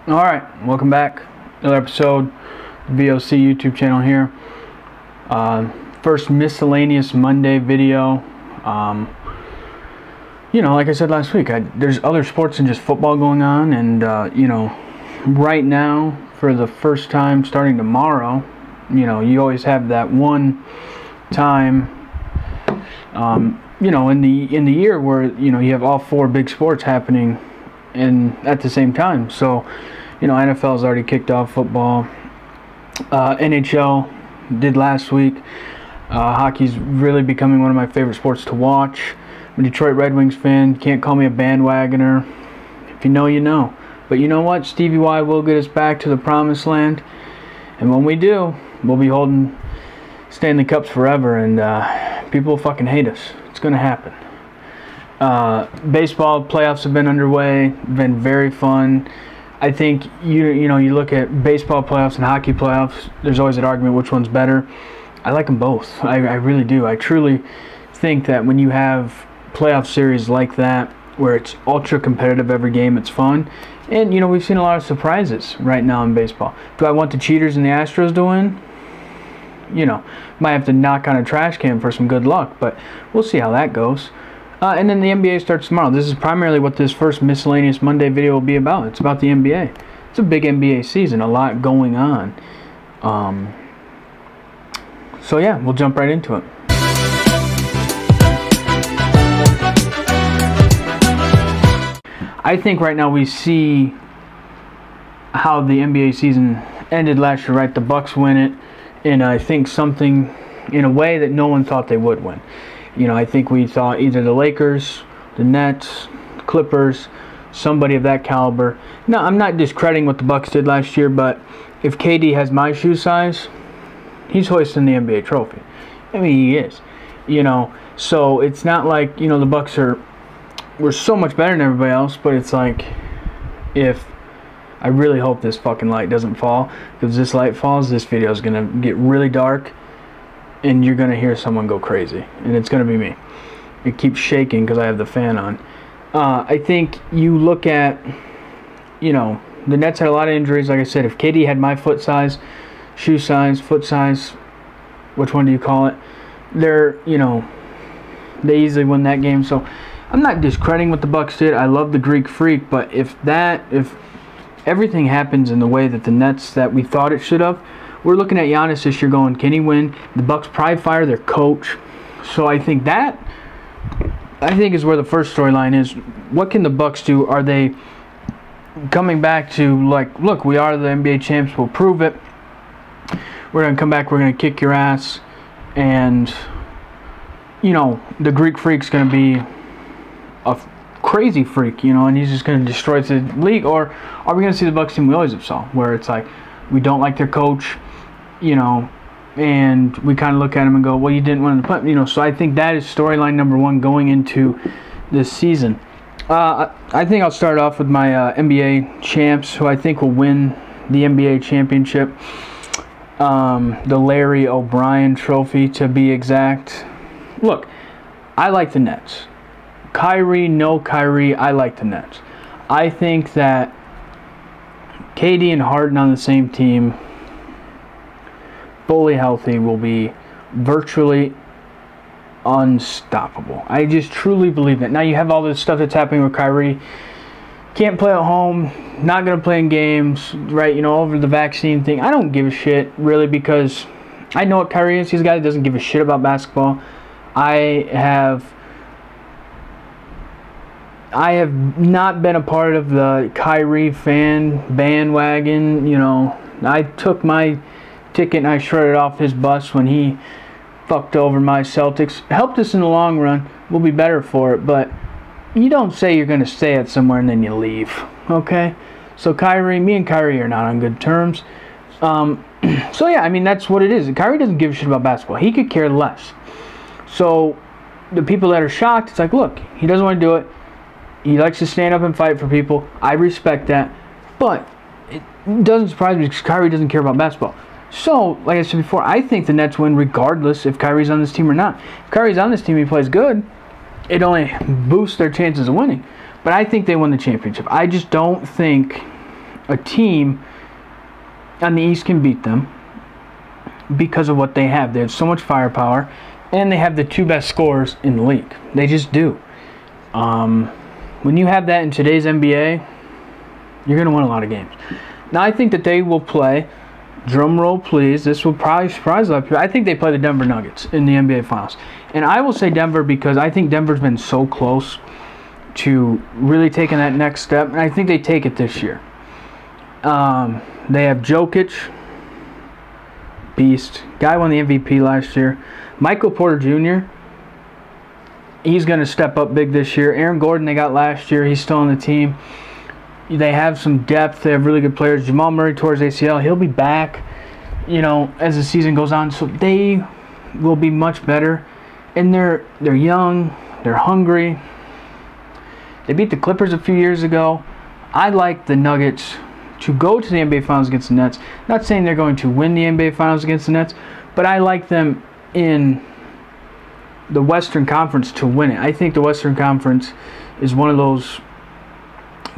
Alright, welcome back. Another episode, the V.O.C. YouTube channel here. First miscellaneous Monday video. Like I said last week, there's other sports than just football going on, and right now, for the first time starting tomorrow, you always have that one time in the year where you have all four big sports happening at the same time. So NFL's already kicked off football. NHL did last week. Hockey's really becoming one of my favorite sports to watch. I'm a Detroit Red Wings fan. Can't call me a bandwagoner. If you know, you know. But you know what? Stevie Y will get us back to the promised land. And when we do, we'll be holding Stanley Cups forever. And people will fucking hate us. It's going to happen. Baseball playoffs have been underway. Been very fun. I think you look at baseball playoffs and hockey playoffs. There's always an argument which one's better. I like them both. I really do. I truly think that when you have playoff series like that, where it's ultra competitive every game, it's fun. And we've seen a lot of surprises right now in baseball. Do I want the cheaters and the Astros to win? Might have to knock on a trash can for some good luck, but we'll see how that goes. And then the NBA starts tomorrow. This is primarily what this first miscellaneous Monday video will be about. It's about the NBA. It's a big NBA season, a lot going on. So yeah, we'll jump right into it. I think right now we see how the NBA season ended last year, right? The Bucks win it, and I think something in a way that no one thought they would win. I think we thought either the Lakers, the Nets, the Clippers, somebody of that caliber. Now, I'm not discrediting what the Bucks did last year, but if KD has my shoe size, he's hoisting the NBA trophy. I mean, he is. So it's not like, the Bucks were so much better than everybody else, but it's like, I really hope this fucking light doesn't fall, because this light falls, this video is going to get really dark, and you're going to hear someone go crazy, and it's going to be me. It keeps shaking because I have the fan on. I think you look at, the Nets had a lot of injuries. Like I said, if KD had my foot size, shoe size, foot size, which one do you call it? They easily win that game. So I'm not discrediting what the Bucks did. I love the Greek Freak, but if everything happens in the way that the Nets that we thought it should have, we're looking at Giannis this year going, can he win? The Bucks probably fire their coach. So I think is where the first storyline is. What can the Bucks do? Are they coming back to, like, look, we are the NBA champs, we'll prove it. We're going to come back, we're going to kick your ass. And, the Greek Freak's going to be a crazy freak, and he's just going to destroy the league. Or are we going to see the Bucks team we always have saw, where it's like, we don't like their coach, and we kind of look at him and go, well, you didn't win the playoffs, so I think that is storyline number one going into this season. I think I'll start off with my NBA champs, who I think will win the NBA championship. The Larry O'Brien trophy, to be exact. Look, I like the Nets. Kyrie, no Kyrie, I like the Nets. I think that KD and Harden on the same team, fully healthy, will be virtually unstoppable. I just truly believe that. Now you have all this stuff that's happening with Kyrie. Can't play at home, not going to play in games, right? Over the vaccine thing. I don't give a shit, really, because I know what Kyrie is. He's a guy that doesn't give a shit about basketball. I have not been a part of the Kyrie fan bandwagon. I took my ticket and I shredded off his bus when he fucked over my Celtics. Helped us in the long run. We'll be better for it, but you don't say you're going to stay at somewhere and then you leave, okay? So me and Kyrie are not on good terms. So yeah, I mean, that's what it is. Kyrie doesn't give a shit about basketball. He could care less. So the people that are shocked, it's like, look, he doesn't want to do it. He likes to stand up and fight for people. I respect that. But it doesn't surprise me because Kyrie doesn't care about basketball. So, like I said before, I think the Nets win regardless if Kyrie's on this team or not. If Kyrie's on this team, he plays good. It only boosts their chances of winning. But I think they won the championship. I just don't think a team on the East can beat them because of what they have. They have so much firepower, and they have the 2 best scorers in the league. They just do. When you have that in today's NBA, you're going to win a lot of games. Now, I think that they will play, drum roll please, this will probably surprise a lot of people. I think they play the Denver Nuggets in the NBA Finals. And I will say Denver because I think Denver's been so close to really taking that next step, and I think they take it this year. They have Jokic, beast. Guy won the MVP last year. Michael Porter Jr., he's going to step up big this year. Aaron Gordon they got last year. He's still on the team. They have some depth. They have really good players. Jamal Murray tore his ACL. He'll be back, as the season goes on. So they will be much better. And they're young. They're hungry. They beat the Clippers a few years ago. I like the Nuggets to go to the NBA Finals against the Nets. Not saying they're going to win the NBA Finals against the Nets, but I like them in the Western Conference to win it. I think the Western Conference is one of those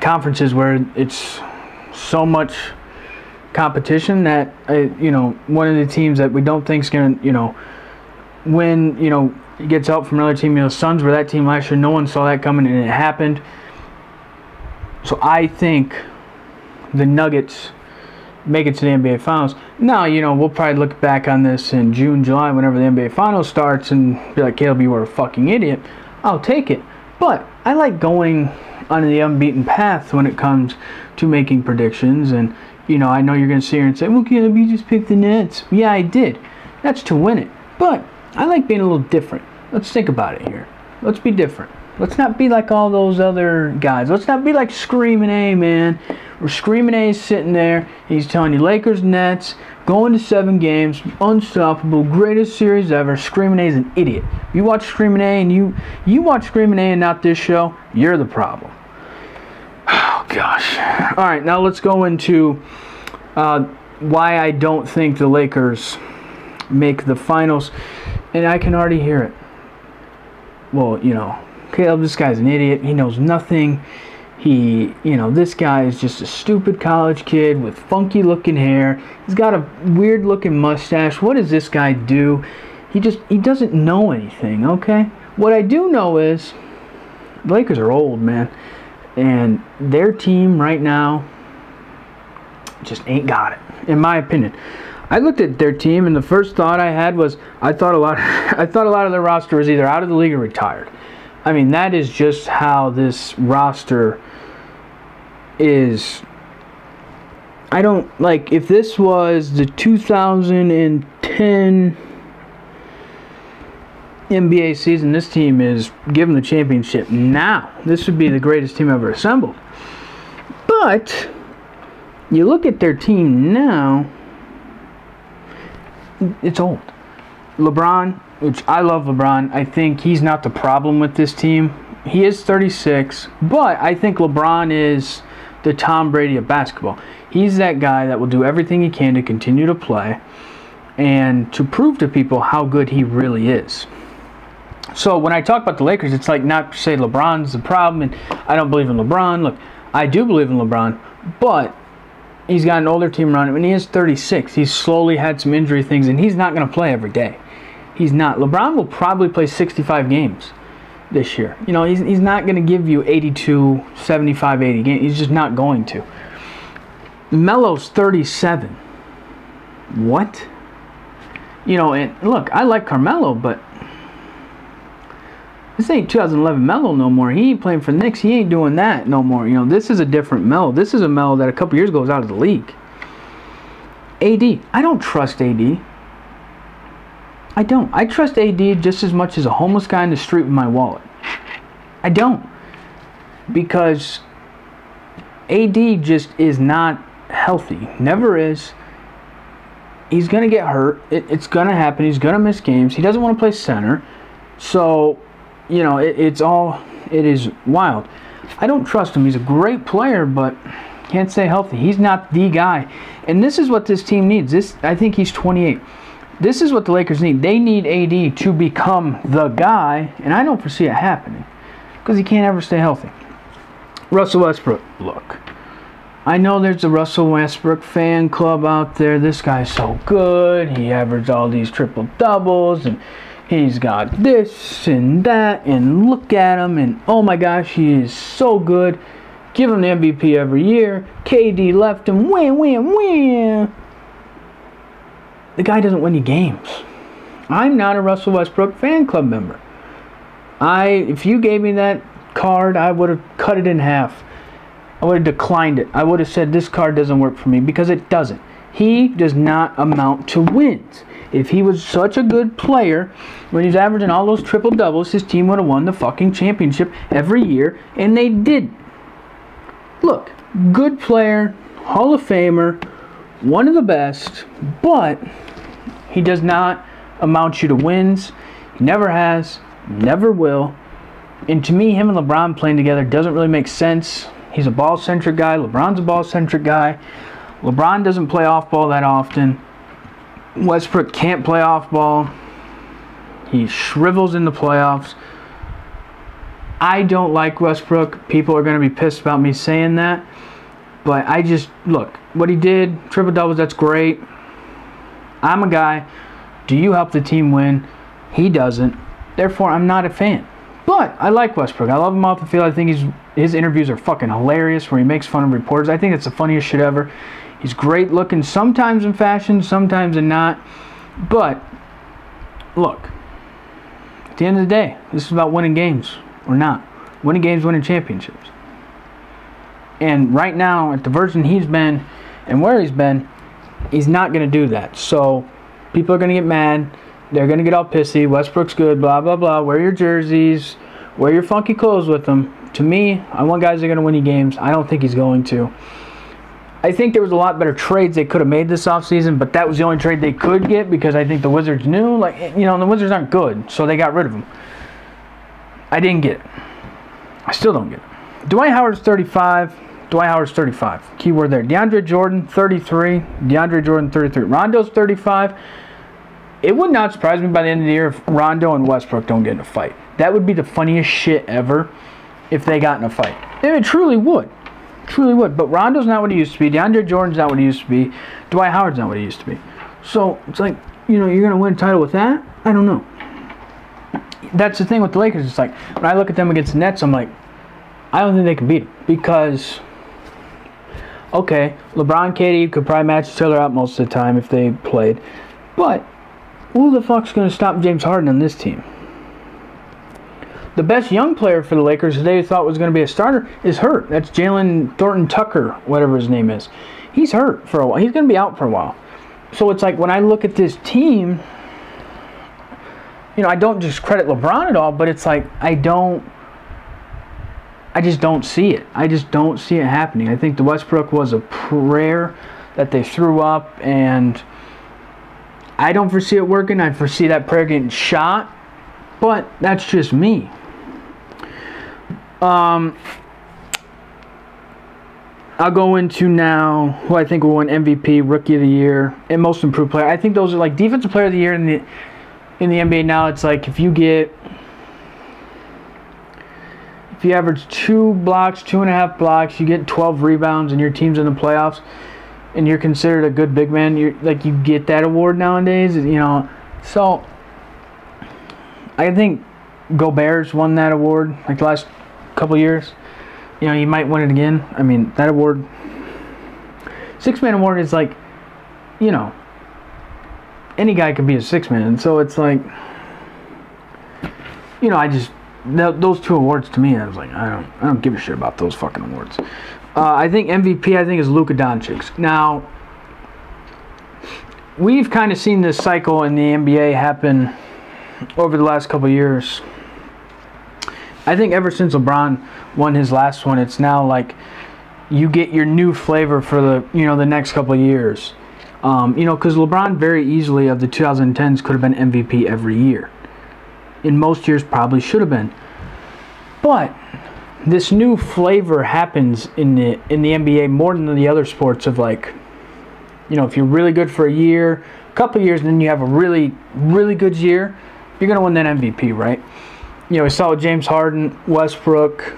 conferences where it's so much competition that one of the teams that we don't think is going to win gets out from another team. The Suns were that team last year. No one saw that coming, and it happened. So I think the Nuggets make it to the NBA Finals. Now, we'll probably look back on this in June, July, whenever the NBA Finals starts, and be like, Caleb, you were a fucking idiot. I'll take it. But I like going on the unbeaten path when it comes to making predictions. And, I know you're going to sit here and say, well, Caleb, you just picked the Nets. Yeah, I did. That's to win it. But I like being a little different. Let's think about it here. Let's be different. Let's not be like all those other guys. Let's not be like Screaming A, man. Where Screaming A is sitting there. He's telling you Lakers, Nets, going to 7 games, unstoppable, greatest series ever. Screaming A is an idiot. If you watch Screaming A and you watch Screaming A and not this show, you're the problem. Oh, gosh. All right, now let's go into why I don't think the Lakers make the finals. And I can already hear it. Well, Caleb, this guy's an idiot. He knows nothing. This guy is just a stupid college kid with funky looking hair. He's got a weird looking mustache. What does this guy do? He doesn't know anything, okay? What I do know is the Lakers are old, man. And their team right now just ain't got it, in my opinion. I looked at their team, and the first thought I had was I thought a lot of their roster was either out of the league or retired. I mean, that is just how this roster is. I don't like if this was the 2010 NBA season, this team is given the championship now. This would be the greatest team ever assembled. But you look at their team now, it's old. LeBron, which I love LeBron, I think he's not the problem with this team. He is 36, but I think LeBron is the Tom Brady of basketball. He's that guy that will do everything he can to continue to play and to prove to people how good he really is. So when I talk about the Lakers, it's like not to say LeBron's the problem and I don't believe in LeBron. Look, I do believe in LeBron, but he's got an older team around him, and he is 36. He's slowly had some injury things, and he's not going to play every day. He's not. LeBron will probably play 65 games this year. He's not going to give you 82, 75, 80 games. He's just not going to. Melo's 37. What? And look, I like Carmelo, but this ain't 2011 Melo no more. He ain't playing for the Knicks. He ain't doing that no more. This is a different Melo. This is a Melo that a couple years ago was out of the league. AD. I don't trust AD. I don't. I trust AD just as much as a homeless guy in the street with my wallet. I don't. Because AD just is not healthy. Never is. He's going to get hurt. It's going to happen. He's going to miss games. He doesn't want to play center. So, it is wild. I don't trust him. He's a great player, but can't stay healthy. He's not the guy. And this is what this team needs. I think he's 28. This is what the Lakers need. They need AD to become the guy, and I don't foresee it happening because he can't ever stay healthy. Russell Westbrook, look, I know there's a Russell Westbrook fan club out there. This guy's so good. He averaged all these triple doubles, and he's got this and that, and look at him, and oh my gosh, he is so good. Give him the MVP every year. KD left him. Win. The guy doesn't win any games. I'm not a Russell Westbrook fan club member. If you gave me that card, I would have cut it in half. I would have declined it. I would have said this card doesn't work for me, because it doesn't. He does not amount to wins. If he was such a good player, when he's averaging all those triple doubles, his team would have won the fucking championship every year, and they didn't. Look, good player, Hall of Famer, one of the best, but he does not amount you to wins. He never has, never will. And to me, him and LeBron playing together doesn't really make sense. He's a ball-centric guy. LeBron's a ball-centric guy. LeBron doesn't play off-ball that often. Westbrook can't play off-ball. He shrivels in the playoffs. I don't like Westbrook. People are going to be pissed about me saying that. But I just, look, what he did, triple doubles, that's great. I'm a guy. Do you help the team win? He doesn't. Therefore, I'm not a fan. But I like Westbrook. I love him off the field. I think his interviews are fucking hilarious, where he makes fun of reporters. I think it's the funniest shit ever. He's great looking, sometimes in fashion, sometimes in not. But, look, at the end of the day, this is about winning games. Or not. Winning games, winning championships. And right now, at the version he's been and where he's been, he's not going to do that. So, people are going to get mad. They're going to get all pissy. Westbrook's good, blah, blah, blah. Wear your jerseys. Wear your funky clothes with them. To me, I want guys that are going to win you games. I don't think he's going to. I think there was a lot better trades they could have made this offseason, but that was the only trade they could get, because I think the Wizards knew, the Wizards aren't good, so they got rid of him. I didn't get it. I still don't get it. Dwight Howard's 35. Dwight Howard's 35. Keyword there. DeAndre Jordan, 33. DeAndre Jordan, 33. Rondo's 35. It would not surprise me by the end of the year if Rondo and Westbrook don't get in a fight. That would be the funniest shit ever if they got in a fight. It truly would. Truly would. But Rondo's not what he used to be. DeAndre Jordan's not what he used to be. Dwight Howard's not what he used to be. So, it's like, you're going to win a title with that? I don't know. That's the thing with the Lakers. It's like, when I look at them against the Nets, I'm like, I don't think they can beat them. Because, okay, LeBron, KD could probably match each other out most of the time if they played. But, who the fuck's going to stop James Harden on this team? The best young player for the Lakers who they thought was going to be a starter is hurt. That's Jalen Thornton Tucker, whatever his name is. He's hurt for a while. He's going to be out for a while. So it's like, when I look at this team, I don't discredit LeBron at all, but it's like, I just don't see it. I just don't see it happening. I think the Westbrook was a prayer that they threw up, and I don't foresee it working. I foresee that prayer getting shot, but that's just me. I'll go into now who I think will win MVP, Rookie of the Year, and Most Improved Player. I think those are like Defensive Player of the Year in the NBA now. It's like if you average 2 blocks, 2.5 blocks, you get 12 rebounds, and your team's in the playoffs, and you're considered a good big man, you get that award nowadays. So I think Gobert's won that award like the last couple years. He might win it again. I mean, that award, 6-man award, is like, any guy could be a 6-man. So it's like, those 2 awards to me, I was like, I don't give a shit about those fucking awards. I think MVP, is Luka Doncic. Now, we've kind of seen this cycle in the NBA happen over the last couple of years. I think ever since LeBron won his last one, it's now like you get your new flavor for the next couple of years. Because LeBron very easily of the 2010s could have been MVP every year. In most years probably should have been. But this new flavor happens in the NBA more than the other sports of like, if you're really good for a year, a couple of years, and then you have a really, really good year, you're going to win that MVP, right? We saw with James Harden, Westbrook,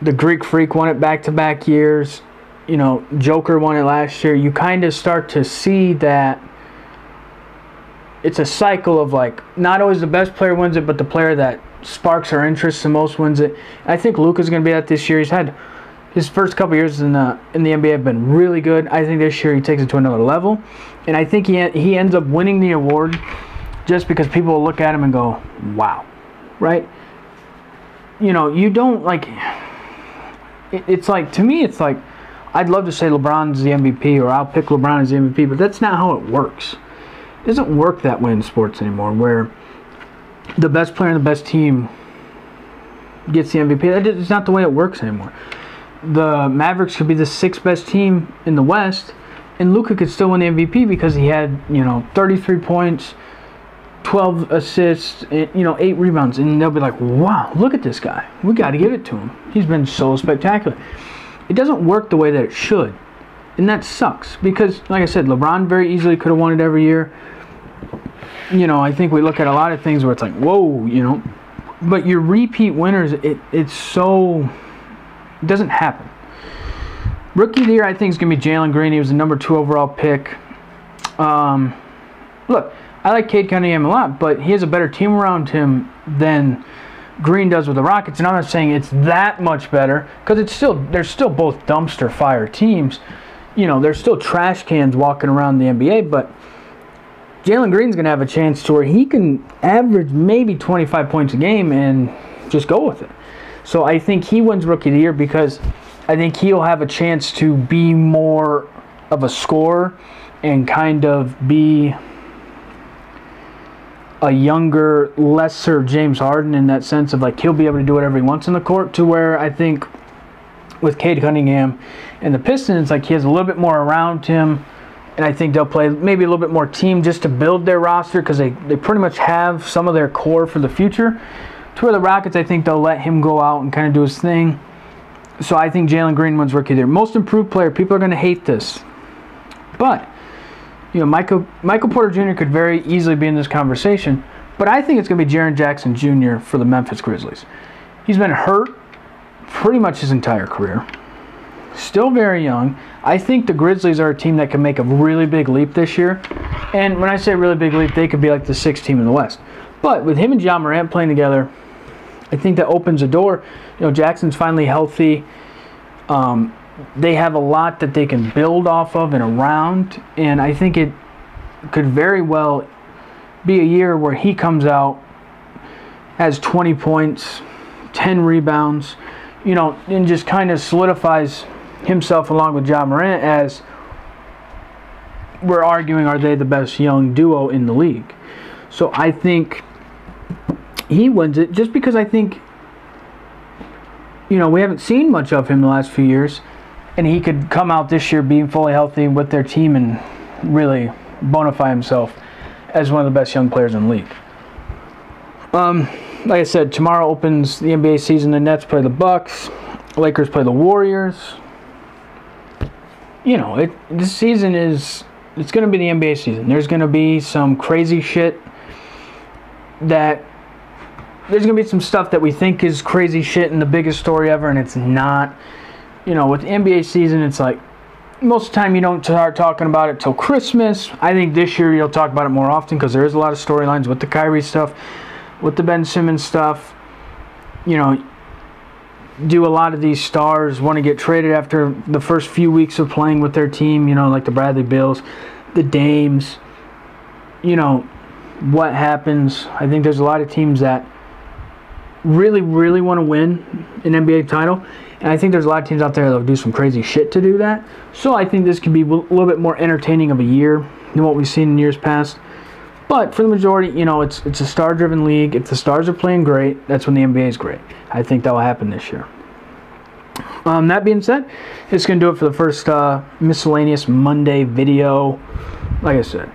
The Greek Freak won it back-to-back years. You know, Joker won it last year. You kind of start to see that it's a cycle of, like, not always the best player wins it, but the player that sparks our interest the most wins it. And I think Luka's going to be that this year. He's had his first couple years in the NBA have been really good. I think this year he takes it to another level. And I think he ends up winning the award just because people will look at him and go, wow, right? You know, you don't, like, it's like, to me, it's like, I'd love to say LeBron's the MVP or I'll pick LeBron as the MVP, but that's not how it works. It doesn't work that way in sports anymore, where the best player and the best team gets the MVP. That's not the way it works anymore. The Mavericks could be the 6th best team in the West, and Luka could still win the MVP because he had, 33 points, 12 assists, 8 rebounds, and they'll be like, wow, look at this guy. We got to give it to him. He's been so spectacular. It doesn't work the way that it should, and that sucks because, like I said, LeBron very easily could have won it every year. I think we look at a lot of things where it's like, whoa, but your repeat winners, it doesn't happen. Rookie of the year, I think, is going to be Jalen Green. He was the number 2 overall pick. Look, I like Cade Cunningham a lot, but he has a better team around him than Green does with the Rockets. And I'm not saying it's that much better because they're still both dumpster fire teams. There's still trash cans walking around the NBA, but Jalen Green's going to have a chance to where he can average maybe 25 points a game and just go with it. So I think he wins Rookie of the Year because I think he'll have a chance to be more of a scorer and kind of be a younger, lesser James Harden in that sense of, like, he'll be able to do whatever he wants in the court, to where I think with Cade Cunningham and the Pistons, like, he has a little bit more around him, and I think they'll play maybe a little bit more team just to build their roster because they pretty much have some of their core for the future. To where the Rockets, I think they'll let him go out and kind of do his thing. So I think Jalen Green wins Rookie of the Year. Most improved player, people are going to hate this. But, Michael Porter Jr. could very easily be in this conversation. But I think it's going to be Jaren Jackson Jr. for the Memphis Grizzlies. He's been hurt pretty much his entire career. Still very young. I think the Grizzlies are a team that can make a really big leap this year. And when I say really big leap, they could be like the 6th team in the West. But with him and Ja Morant playing together, I think that opens a door. Jackson's finally healthy. They have a lot that they can build off of and around. And I think it could very well be a year where he comes out, has 20 points, 10 rebounds, and just kind of solidifies himself along with Ja Morant as we're arguing, are they the best young duo in the league? So I think he wins it just because I think, we haven't seen much of him the last few years, and he could come out this year being fully healthy with their team and really bona fide himself as one of the best young players in the league. Like I said, tomorrow opens the NBA season. The Nets play the Bucks. Lakers play the Warriors. This season it's going to be the NBA season. There's going to be some crazy shit there's going to be some stuff that we think is crazy shit and the biggest story ever, and it's not. With the NBA season, it's like most of the time you don't start talking about it till Christmas. I think this year you'll talk about it more often because there is a lot of storylines with the Kyrie stuff, with the Ben Simmons stuff. Do a lot of these stars want to get traded after the first few weeks of playing with their team, like the Bradley Bills, the Dames. What happens? I think there's a lot of teams that really, really want to win an NBA title. And I think there's a lot of teams out there that will do some crazy shit to do that. So I think this could be a little bit more entertaining of a year than what we've seen in years past. But for the majority, it's a star-driven league. If the stars are playing great, that's when the NBA is great. I think that will happen this year. That being said, it's going to do it for the first miscellaneous Monday video. Like I said,